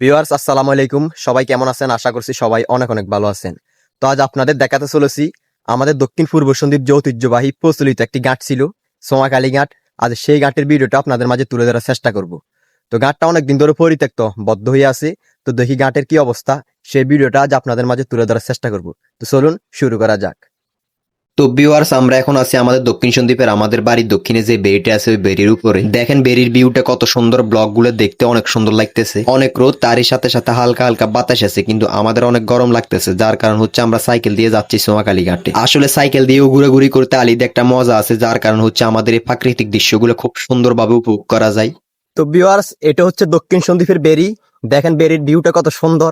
Viewers আসসালামু আলাইকুম, সবাই কেমন আছেন? আশা করছি সবাই অনেক অনেক ভালো আছেন। তো আজ আপনাদের দেখাতে চলেছি আমাদের দক্ষিণ পূর্ব সন্দ্বীপ যে ঐতিহ্যবাহী প্রচলিত একটি ঘাট ছিল, সোমাকালী ঘাট। আজ সেই ঘাটের ভিডিওটা আপনাদের মাঝে তুলে ধরার চেষ্টা করব। তো ঘাটটা অনেকদিন ধরে পরিত্যক্ত, বদ্ধ হয়ে আছে। তো দেখি ঘাটের কি অবস্থা, সেই ভিডিওটা আজ আপনাদের মাঝে তুলে ধরার চেষ্টা করব। তো চলুন শুরু করা যাক। তো ভিউয়ার্স, আমরা এখন আছি আমাদের দক্ষিণ সন্দ্বীপের আমাদের বাড়ির দক্ষিণে যে বেড়িটা আছে ওই বেড়ির উপরে। দেখেন বেড়ির ভিউটা কত সুন্দর, ব্লক গুলো দেখতে অনেক সুন্দর লাগতেছে। অনেক রোদ, তারই সাথে সাথে হালকা হালকা বাতাস আছে, কিন্তু আমাদের অনেক গরম লাগতেছে, যার কারণ হচ্ছে আমরা সাইকেল দিয়ে যাচ্ছি সোমাকালী ঘাটে। আসলে সাইকেল দিয়েও ঘুরাঘুরি করতে আলিতে একটা মজা আছে, যার কারণ হচ্ছে আমাদের এই প্রাকৃতিক দৃশ্যগুলো খুব সুন্দরভাবে উপভোগ করা যায়। তো ভিউয়ার্স, এটা হচ্ছে দক্ষিণ সন্দ্বীপের বেড়ি। দেখেন বেড়ির ভিউটা কত সুন্দর,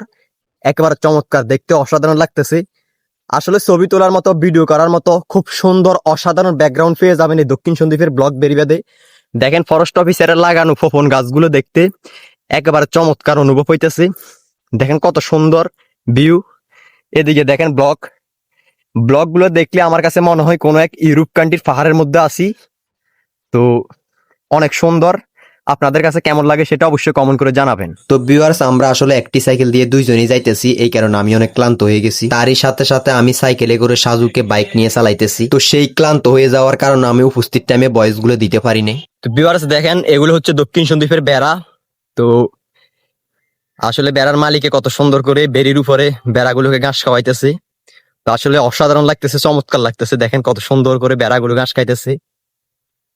একেবারে চমৎকার, দেখতে অসাধারণ লাগতেছে। আসলে ছবি তোলার মতো, ভিডিও করার মতো খুব সুন্দর অসাধারণ ব্যাকগ্রাউন্ড পেয়ে যাবেন এই দক্ষিণ সন্দ্বীপের ব্লক বেরিবাদে। দেখেন ফরেস্ট অফিসারের লাগানো ফোফন গাছগুলো দেখতে একেবারে চমৎকার অনুভব হইতেছে। দেখেন কত সুন্দর ভিউ। এদিকে দেখেন ব্লক গুলো দেখলে আমার কাছে মনে হয় কোনো এক ইউরোপ কান্ট্রির পাহাড়ের মধ্যে আছি। তো অনেক সুন্দর। আপনাদের কাছে কেমন লাগে সেটা অবশ্যই কমেন্ট করে জানাবেন। তো ভিউয়ার্স, আমরা আসলে একটি সাইকেল দিয়ে দুইজনই যাইতেছি, এই কারণে আমি অনেক ক্লান্ত হয়ে গেছি। তারই সাথে সাথে আমি সাইকেলে করে সাজুকে বাইক নিয়ে চালাইতেছি। তো সেই ক্লান্ত হয়ে যাওয়ার কারণে আমি উপস্থিত টাইমে ভয়েস গুলো দিতে পারিনি। তো ভিউয়ার্স দেখেন, এগুলো হচ্ছে দক্ষিণ সন্দ্বীপের বেড়া। তো আসলে বেড়ার মালিকে কত সুন্দর করে বেড়ির উপরে বেড়াগুলোকে ঘাস খাওয়াইতেছে। তো আসলে অসাধারণ লাগতেছে, চমৎকার লাগতেছে। দেখেন কত সুন্দর করে বেড়াগুলো ঘাস খাইতেছে।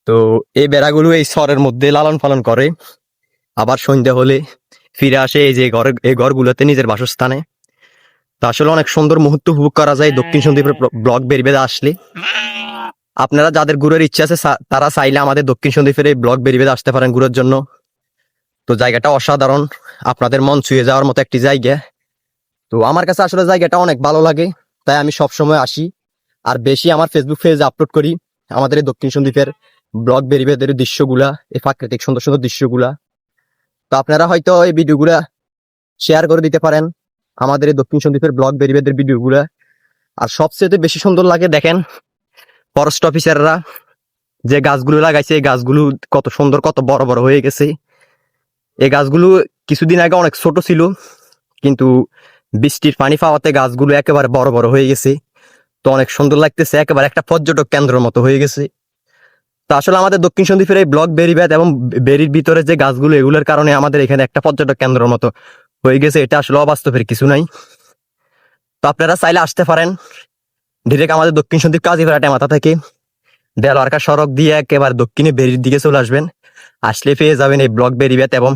তো এই বেড়াগুলো এই সরের মধ্যে লালন পালন করে, আবার সন্ধ্যা হলে ফিরে আসে এই যে এই ঘরগুলোতে নিজের বাসস্থানে। তো আসলে অনেক সুন্দর মুহূর্ত উপভোগ করা যায় দক্ষিণ সন্দ্বীপের ব্লক বেরিবেদে আসলে। আপনারা যাদের ঘুরের ইচ্ছা আছে তারা চাইলে আমাদের দক্ষিণ সন্দ্বীপের এই ব্লক বেরিবেদে আসতে পারেন ঘুরের জন্য। তো জায়গাটা অসাধারণ, আপনাদের মন ছুঁয়ে যাওয়ার মতো একটি জায়গা। তো আমার কাছে আসলে জায়গাটা অনেক ভালো লাগে, তাই আমি সবসময় আসি। আর বেশি আমার ফেসবুক পেজে আপলোড করি আমাদের এই দক্ষিণ সন্দ্বীপের ব্লগ বেরিবেদের দৃশ্যগুলা, এই প্রাকৃতিক সুন্দর সুন্দর দৃশ্যগুলা। তো আপনারা হয়তো এই ভিডিওগুলা শেয়ার করে দিতে পারেন আমাদের এই দক্ষিণ সন্দ্বীপের ব্লগ বেরিবেদের ভিডিওগুলা। আর সবচেয়ে বেশি সুন্দর লাগে দেখেন ফরেস্ট অফিসাররা যে গাছগুলো লাগাইছে, এই গাছগুলো কত সুন্দর, কত বড় বড় হয়ে গেছে। এই গাছগুলো কিছুদিন আগে অনেক ছোট ছিল, কিন্তু বৃষ্টির পানি পাওয়াতে গাছগুলো একেবারে বড় বড় হয়ে গেছে। তো অনেক সুন্দর লাগতেছে, একেবারে একটা পর্যটক কেন্দ্রের মতো হয়ে গেছে। তো আসলে আমাদের দক্ষিণ সন্দ্বীপের এই ব্লক বেরিবাদ এবং বেরির ভিতরে যে গাছগুলো, এগুলোর কারণে আমাদের এখানে একটা পর্যটক কেন্দ্রের মতো হয়ে গেছে। এটা আসলে অবাস্তবের কিছু নাই। তো আপনারা চাইলে আসতে পারেন ডিরেক্ট আমাদের দক্ষিণ সন্দ্বীপ কাজীপাড়া টেমাথা থেকে দেলোয়ারকা সড়ক দিয়ে একেবারে দক্ষিণে বেরির দিকে চলে আসবেন। আসলে পেয়ে যাবেন এই ব্লক বেরিবাদ এবং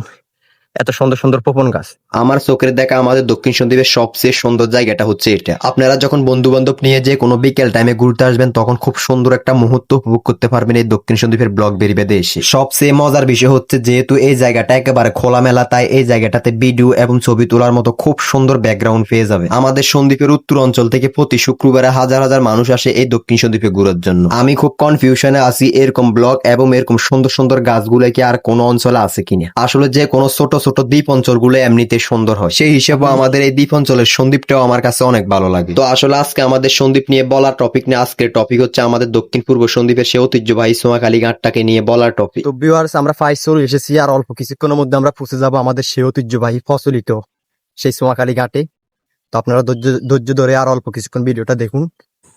এত সুন্দর সুন্দর পোপন গাছ। আমার চোখের দেখা আমাদের দক্ষিণ সন্দ্বীপের সবচেয়ে সুন্দর জায়গাটা হচ্ছে এটা। আপনারা যখন বন্ধু বান্ধব নিয়ে যে কোনো বিকেল টাইমে ঘুরতে আসবেন, তখন খুব সুন্দর একটা মুহূর্ত উপভোগ করতে পারবেন এই দক্ষিণ সন্দ্বীপের ব্লক বেরিবেদে এসে। সবচেয়ে মজার বিষয় হচ্ছে যেহেতু এই জায়গাটা একেবারে খোলামেলা, তাই এই জায়গাটাতে ভিডিও এবং ছবি তোলার মতো খুব সুন্দর ব্যাকগ্রাউন্ড পেয়ে যাবে। আমাদের সন্দ্বীপের উত্তর অঞ্চল থেকে প্রতি শুক্রবারে হাজার হাজার মানুষ আসে এই দক্ষিণ সন্দ্বীপে ঘোরার জন্য। আমি খুব কনফিউশনে আছি, এরকম ব্লক এবং এরকম সুন্দর সুন্দর গাছগুলো কি আর কোনো অঞ্চলে আছে কিনা। আসলে যে কোনো ছোট ছোট দ্বীপ অঞ্চলগুলো এমনিতে সুন্দর হয়, সেই হিসেবে আমাদের এই দ্বীপ অঞ্চলের সন্দ্বীপটাও আমার কাছে অনেক ভালো লাগে। তো আসলে আজকে আমাদের সন্দ্বীপ নিয়ে বলার টপিক নিয়ে, আজকের টপিক হচ্ছে আমাদের দক্ষিণ পূর্ব সন্দ্বীপের সে ঐতিহ্যবাহী সোমাকালী ঘাটটাকে নিয়ে বলার টপিক। তো ভিউয়ার্স, আমরা ফাইজ চলে এসেছি, আর অল্প কিছুক্ষণের মধ্যে আমরা পৌঁছে যাব আমাদের সেই ঐতিহ্যবাহী প্রচলিত সেই সোমাকালী ঘাটে। তো আপনারা ধৈর্য ধরে আর অল্প কিছুক্ষণ ভিডিওটা দেখুন।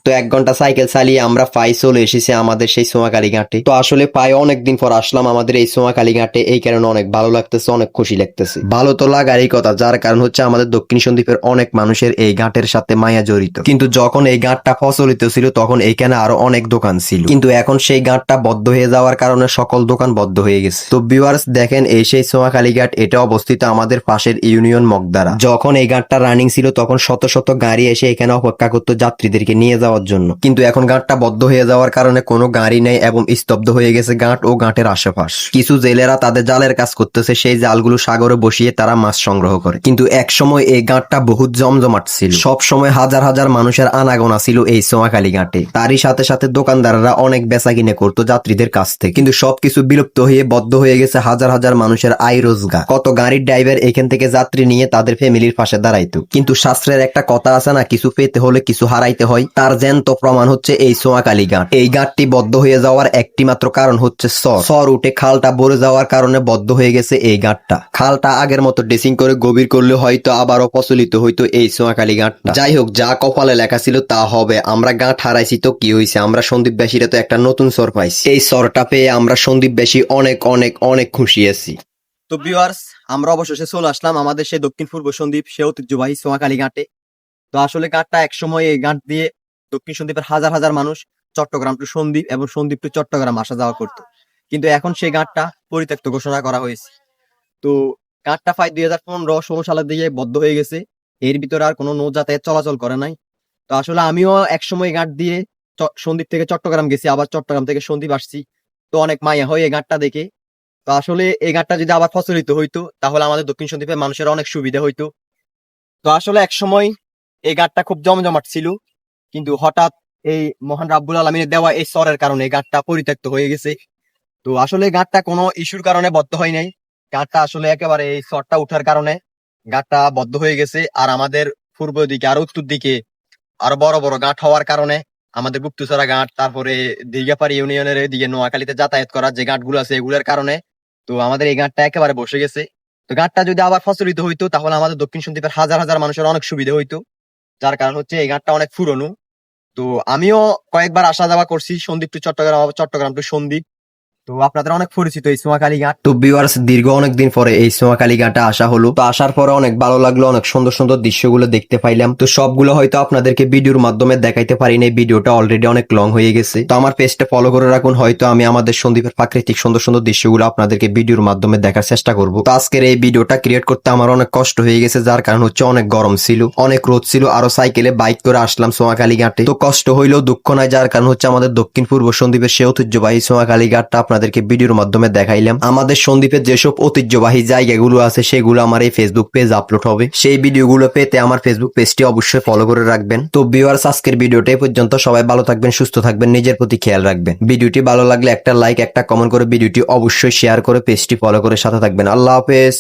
তো 1 ঘন্টা সাইকেল চালিয়ে আমরা পায়ে চলে এসেছি আমাদের সেই সোমাকালী ঘাটে। তো আসলে পায়ে অনেকদিন পর আসলাম আমাদের এই সোমাকালী ঘাটে, এই কারণে অনেক ভালো লাগতেছে, অনেক খুশি লাগতেছে। ভালো তো লাগারই কথা, যার কারণ হচ্ছে আমাদের দক্ষিণ সন্দ্বীপের অনেক মানুষের এই ঘাটের সাথে মায়া জড়িত। কিন্তু যখন এই ঘাটটা প্রচলিত ছিল তখন এইখানে আরো অনেক দোকান ছিল, কিন্তু এখন সেই ঘাটটা বদ্ধ হয়ে যাওয়ার কারণে সকল দোকান বদ্ধ হয়ে গেছে। তো ভিউয়ার্স দেখেন, এই সেই সোমাকালী ঘাট, এটা অবস্থিত আমাদের পাশের ইউনিয়ন মগদারা। যখন এই ঘাটটা রানিং ছিল তখন শত শত গাড়ি এসে এখানে অপেক্ষা করতো যাত্রীদেরকে নিয়ে যাওয়ার জন্য, কিন্তু এখন ঘাটটা বদ্ধ হয়ে যাওয়ার কারণে কোনো গাড়ি নেই এবং স্তব্ধ হয়ে গেছে ঘাট ও ঘাটের আশেপাশ। কিছু জেলেরা তাদের জালের কাজ করতেছে, সেই জালগুলো সাগরে বসিয়ে তারা মাছ সংগ্রহ করে। কিন্তু এক সময় এই ঘাটটা বহুত জমজমাট ছিল, সব সময় হাজার হাজার মানুষের আনাগোনা ছিল এই সোমাকালী ঘাটে। তারই সাথে সাথে দোকানদাররা অনেক বেচা কিনে করতো যাত্রীদের কাছ থেকে, কিন্তু সবকিছু বিলুপ্ত হয়ে বদ্ধ হয়ে গেছে হাজার হাজার মানুষের আয় রোজগার। কত গাড়ির ড্রাইভার এখান থেকে যাত্রী নিয়ে তাদের ফ্যামিলির পাশে দাঁড়াইতো। কিন্তু শাস্ত্রের একটা কথা আছে না, কিছু পেতে হলে কিছু হারাইতে হয়। তার জ্যান্ত প্রমাণ হচ্ছে এই সোয়াকালী ঘাট। এই ঘাটটি বদ্ধ হয়ে যাওয়ার একটি মাত্র কারণ হচ্ছে সর উঠে খালটা ভরে যাওয়ার কারণে বদ্ধ হয়ে গেছে এই ঘাটটা। খালটা আগের মতো ড্রেসিং করে গভীর করলে হয়তো আবারও প্রচলিত হইতো এই সোয়াকালী ঘাটটা। যাই হোক, যা কপালে লেখা ছিল তা হবে। আমরা ঘাট হারাইছি তো কি হয়েছে, আমরা সন্দ্বীপবাসীরা তো একটা নতুন সর পাইছি। এই সরটা পেয়ে আমরা সন্দ্বীপবাসী অনেক অনেক অনেক খুশি আছি। তো ভিউয়ার্স, আমরা অবশেষে চলে আসলাম আমাদের সেই দক্ষিণ পূর্ব সন্দ্বীপ সে ঐতিহ্যবাহী সোয়াকালী ঘাটে। তো আসলে ঘাটটা একসময় এই ঘাট দিয়ে দক্ষিণ সন্দ্বীপের হাজার হাজার মানুষ চট্টগ্রাম টু সন্দ্বীপ এবং সন্দ্বীপ টু চট্টগ্রাম আসা যাওয়া করতো, কিন্তু এখন সেই ঘাটটা পরিত্যক্ত ঘোষণা করা হয়েছে। তো ঘাটটা প্রায় 2015-16 সালের দিকে বদ্ধ হয়ে গেছে। এর ভিতরে আর কোনো নৌ যাতায়াত চলাচল করে নাই। তো আসলে আমিও একসময় ঘাট দিয়ে সন্দ্বীপ থেকে চট্টগ্রাম গেছি, আবার চট্টগ্রাম থেকে সন্দ্বীপ আসছি। তো অনেক মায়া হয় এই ঘাটটা দেখে। তো আসলে এই ঘাটটা যদি আবার প্রচলিত হইতো তাহলে আমাদের দক্ষিণ সন্দ্বীপের মানুষের অনেক সুবিধা হইতো। তো আসলে একসময় এই ঘাটটা খুব জমজমাট ছিল, কিন্তু হঠাৎ এই মহান রাব্বুল আলামিনের দেওয়া এই সরের কারণে এই ঘাটটা পরিত্যক্ত হয়ে গেছে। তো আসলে এই ঘাটটা কোনো ইস্যুর কারণে বদ্ধ হয় নাই। ঘাটটা আসলে একেবারে এই সরটা উঠার কারণে ঘাটটা বদ্ধ হয়ে গেছে। আর আমাদের পূর্ব দিকে আর উত্তর দিকে আরো বড় বড় ঘাট হওয়ার কারণে আমাদের গুপ্তচরা ঘাট, তারপরে দীঘাপাড়ি ইউনিয়নের এদিকে নোয়াখালীতে যাতায়াত করার যে ঘাটগুলো আছে এগুলোর কারণে তো আমাদের এই ঘাটটা একেবারে বসে গেছে। তো ঘাটটা যদি আবার প্রচলিত হইতো তাহলে আমাদের দক্ষিণ সন্দ্বীপের হাজার হাজার মানুষের অনেক সুবিধা হইতো। যার কারণ হচ্ছে এই ঘাটটা অনেক পুরনো। তো আমিও কয়েকবার আসা যাওয়া করছি সন্দ্বীপ টু চট্টগ্রাম, আবার চট্টগ্রাম টু সন্দ্বীপ। তো আপনাদের অনেক পরিচিত এই সোয়াকালী ঘাট। তো ভিউয়ার্স, দীর্ঘ অনেকদিন পরে এই সোয়াকালী ঘাটে আসা হলো। তো আসার পরে অনেক ভালো লাগলো, অনেক সুন্দর সুন্দর দৃশ্যগুলো দেখতে পাইলাম। তো সবগুলো হয়তো আপনাদেরকে ভিডিওর মাধ্যমে দেখাইতে পারি নাই, ভিডিওটা অলরেডি অনেক লং হয়ে গেছে। তো আমার পেজটা ফলো করে রাখুন, হয়তো আমি আমাদের সন্দ্বীপের প্রাকৃতিক সুন্দর সুন্দর দৃশ্যগুলো আপনাদেরকে ভিডিওর মাধ্যমে দেখার চেষ্টা করব। তো আজকের এই ভিডিওটা ক্রিয়েট করতে আমার অনেক কষ্ট হয়ে গেছে, যার কারণ হচ্ছে অনেক গরম ছিল, অনেক রোদ ছিল, আরো সাইকেলে বাইক করে আসলাম সোয়াকালী ঘাটে। তো কষ্ট হইলেও দুঃখ নাই, যার কারণ হচ্ছে আমাদের দক্ষিণ পূর্ব সন্দ্বীপের সে ঐতিহ্যবাহী সোয়াকালী ঘাটটা আপনাদেরকে ভিডিওর মাধ্যমে দেখাইলাম। আমাদের সন্দ্বীপের যেসব ঐতিহ্যবাহী জায়গাগুলো আছে সেগুলো আমার এই ফেসবুক পেজ আপলোড হবে। সেই ভিডিওগুলো পেতে আমার ফেসবুক পেজটি অবশ্যই ফলো করে রাখবেন। তো ভিউয়ার্স, আজকের ভিডিওটা এই পর্যন্ত। সবাই ভালো থাকবেন, সুস্থ থাকবেন, নিজের প্রতি খেয়াল রাখবেন। ভিডিওটি ভালো লাগলে একটা লাইক, একটা কমেন্ট করে ভিডিওটি অবশ্যই শেয়ার করে পেজটি ফলো করে সাথে থাকবেন। আল্লাহ হাফেজ।